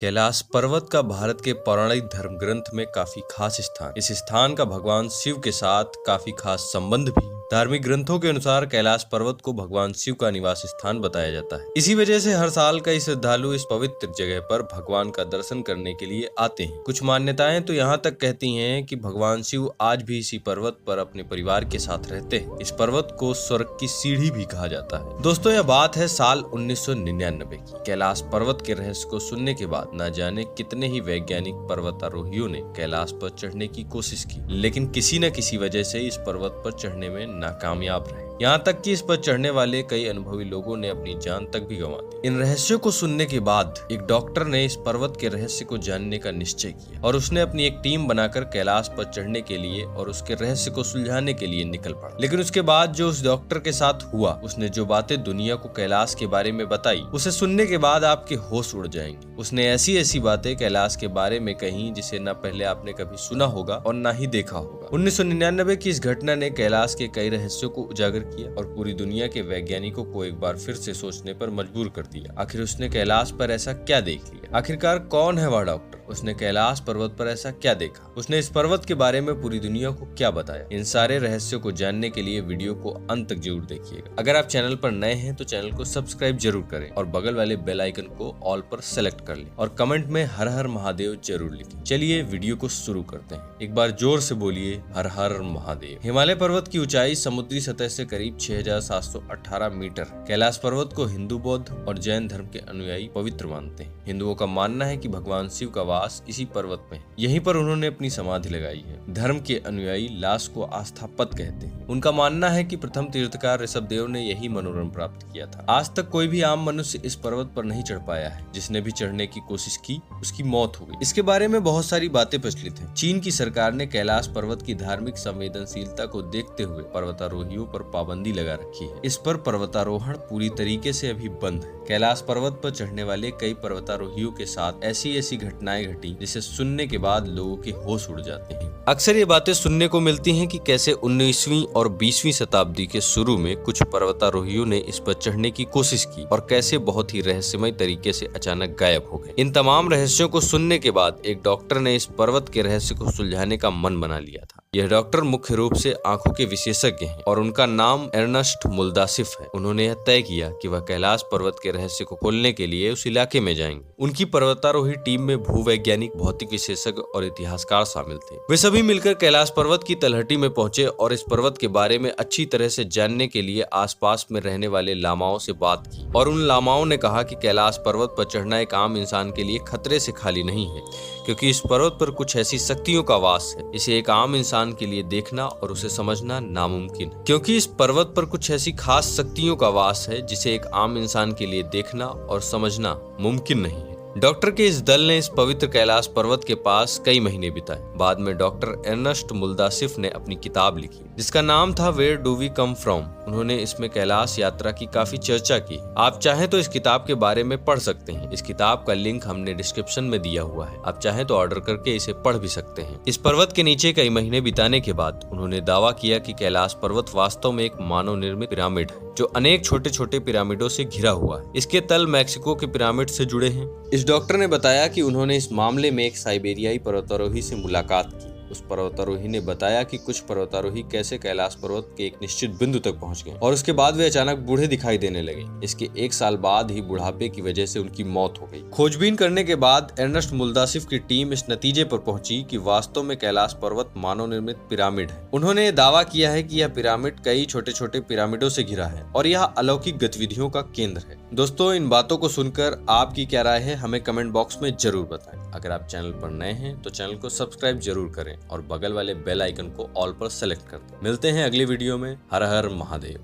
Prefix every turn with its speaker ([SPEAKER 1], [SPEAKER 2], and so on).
[SPEAKER 1] कैलाश पर्वत का भारत के पौराणिक धर्म ग्रंथ में काफी खास स्थान। इस स्थान का भगवान शिव के साथ काफी खास संबंध भी। धार्मिक ग्रंथों के अनुसार कैलाश पर्वत को भगवान शिव का निवास स्थान बताया जाता है। इसी वजह से हर साल कई श्रद्धालु इस पवित्र जगह पर भगवान का दर्शन करने के लिए आते हैं। कुछ मान्यताएं तो यहाँ तक कहती हैं कि भगवान शिव आज भी इसी पर्वत पर अपने परिवार के साथ रहते हैं। इस पर्वत को स्वर्ग की सीढ़ी भी कहा जाता है। दोस्तों, यह बात है साल 1999 की। कैलाश पर्वत के रहस्य को सुनने के बाद न जाने कितने ही वैज्ञानिक पर्वतारोहियों ने कैलाश पर चढ़ने की कोशिश की, लेकिन किसी न किसी वजह से इस पर्वत पर चढ़ने में नाकामयाब रहे। यहाँ तक कि इस पर चढ़ने वाले कई अनुभवी लोगों ने अपनी जान तक भी गंवा दी। इन रहस्यों को सुनने के बाद एक डॉक्टर ने इस पर्वत के रहस्य को जानने का निश्चय किया और उसने अपनी एक टीम बनाकर कैलाश पर चढ़ने के लिए और उसके रहस्य को सुलझाने के लिए निकल पड़ा। लेकिन उसके बाद जो उस डॉक्टर के साथ हुआ, उसने जो बातें दुनिया को कैलाश के बारे में बताई, उसे सुनने के बाद आपके होश उड़ जाएंगे। उसने ऐसी ऐसी बातें कैलाश के बारे में कही जिसे न पहले आपने कभी सुना होगा और न ही देखा होगा। 1999 की इस घटना ने कैलाश के कई रहस्यों को उजागर किया और पूरी दुनिया के वैज्ञानिकों को एक बार फिर से सोचने पर मजबूर कर दिया। आखिर उसने कैलाश पर ऐसा क्या देख लिया? आखिरकार कौन है वह डॉक्टर? उसने कैलाश पर्वत पर ऐसा क्या देखा? उसने इस पर्वत के बारे में पूरी दुनिया को क्या बताया? इन सारे रहस्यों को जानने के लिए वीडियो को अंत तक जरूर देखिएगा। अगर आप चैनल पर नए हैं तो चैनल को सब्सक्राइब जरूर करें और बगल वाले बेल आइकन को ऑल पर सेलेक्ट कर लें और कमेंट में हर हर महादेव जरूर लिखें। चलिए वीडियो को शुरू करते हैं। एक बार जोर से बोलिए हर हर महादेव। हिमालय पर्वत की ऊंचाई समुद्री सतह से करीब 6718 मीटर। कैलाश पर्वत को हिंदू, बौद्ध और जैन धर्म के अनुयायी पवित्र मानते हैं। हिंदुओं का मानना है कि भगवान शिव का वास इसी पर्वत में है। यहीं पर उन्होंने अपनी समाधि लगाई है। धर्म के अनुयायी लाश को आस्था पथ कहते हैं। उनका मानना है कि प्रथम तीर्थकार ऋषभ देव ने यही मनोरम प्राप्त किया था। आज तक कोई भी आम मनुष्य इस पर्वत पर नहीं चढ़ पाया है। जिसने भी चढ़ने की कोशिश की उसकी मौत हो गई। इसके बारे में बहुत सारी बातें प्रचलित हैं। चीन की सरकार ने कैलाश पर्वत की धार्मिक संवेदनशीलता को देखते हुए पर्वतारोहियों पर पाबंदी लगा रखी है। इस पर पर्वतारोहण पूरी तरीके से अभी बंद है। कैलाश पर्वत पर चढ़ने वाले कई पर्वतारोहियों के साथ ऐसी ऐसी घटनाएं घटी जिसे सुनने के बाद लोगों के होश उड़ जाते हैं। अक्सर ये बातें सुनने को मिलती हैं कि कैसे 19वीं और 20वीं शताब्दी के शुरू में कुछ पर्वतारोहियों ने इस पर चढ़ने की कोशिश की और कैसे बहुत ही रहस्यमय तरीके से अचानक गायब हो गए। इन तमाम रहस्यों को सुनने के बाद एक डॉक्टर ने इस पर्वत के रहस्य को सुलझाने का मन बना लिया था। यह डॉक्टर मुख्य रूप से आंखों के विशेषज्ञ हैं और उनका नाम अर्नेस्ट मुल्दासिफ है। उन्होंने यह तय किया कि वह कैलाश पर्वत के रहस्य को खोलने के लिए उस इलाके में जाएंगे। उनकी पर्वतारोही टीम में भूवैज्ञानिक, भौतिक विशेषज्ञ और इतिहासकार शामिल थे। वे सभी मिलकर कैलाश पर्वत की तलहटी में पहुंचे और इस पर्वत के बारे में अच्छी तरह से जानने के लिए आसपास में रहने वाले लामाओं से बात की और उन लामाओं ने कहा कि कैलाश पर्वत पर चढ़ना एक आम इंसान के लिए खतरे से खाली नहीं है, क्योंकि इस पर्वत पर कुछ ऐसी शक्तियों का वास है। इसे एक आम इंसान के लिए देखना और उसे समझना नामुमकिन है, क्योंकि इस पर्वत पर कुछ ऐसी खास शक्तियों का वास है जिसे एक आम इंसान के लिए देखना और समझना मुमकिन नहीं है। डॉक्टर के इस दल ने इस पवित्र कैलाश पर्वत के पास कई महीने बिताए। बाद में डॉक्टर अर्नेस्ट मुल्दासिफ ने अपनी किताब लिखी जिसका नाम था where do we come from. उन्होंने इसमें कैलाश यात्रा की काफी चर्चा की। आप चाहें तो इस किताब के बारे में पढ़ सकते हैं। इस किताब का लिंक हमने डिस्क्रिप्शन में दिया हुआ है। आप चाहें तो ऑर्डर करके इसे पढ़ भी सकते हैं। इस पर्वत के नीचे कई महीने बिताने के बाद उन्होंने दावा किया कि कैलाश पर्वत वास्तव में एक मानव निर्मित पिरामिड है जो अनेक छोटे छोटे पिरामिडों से घिरा हुआ है। इसके तल मैक्सिको के पिरामिड से जुड़े हैं। इस डॉक्टर ने बताया कि उन्होंने इस मामले में एक साइबेरियाई पर्वतारोही से मुलाकात की। उस पर्वतारोही ने बताया कि कुछ पर्वतारोही कैसे कैलाश पर्वत के एक निश्चित बिंदु तक पहुंच गए और उसके बाद वे अचानक बूढ़े दिखाई देने लगे। इसके 1 साल बाद ही बुढ़ापे की वजह से उनकी मौत हो गई। खोजबीन करने के बाद अर्नेस्ट मुल्दासिफ की टीम इस नतीजे पर पहुंची कि वास्तव में कैलाश पर्वत मानव निर्मित पिरामिड है। उन्होंने दावा किया है कि यह पिरामिड कई छोटे छोटे पिरामिडों से घिरा है और यह अलौकिक गतिविधियों का केंद्र है। दोस्तों, इन बातों को सुनकर आपकी क्या राय है हमें कमेंट बॉक्स में जरूर बताएं। अगर आप चैनल पर नए हैं तो चैनल को सब्सक्राइब जरूर करें और बगल वाले बेल आइकन को ऑल पर सेलेक्ट कर दें। मिलते हैं अगली वीडियो में। हर हर महादेव।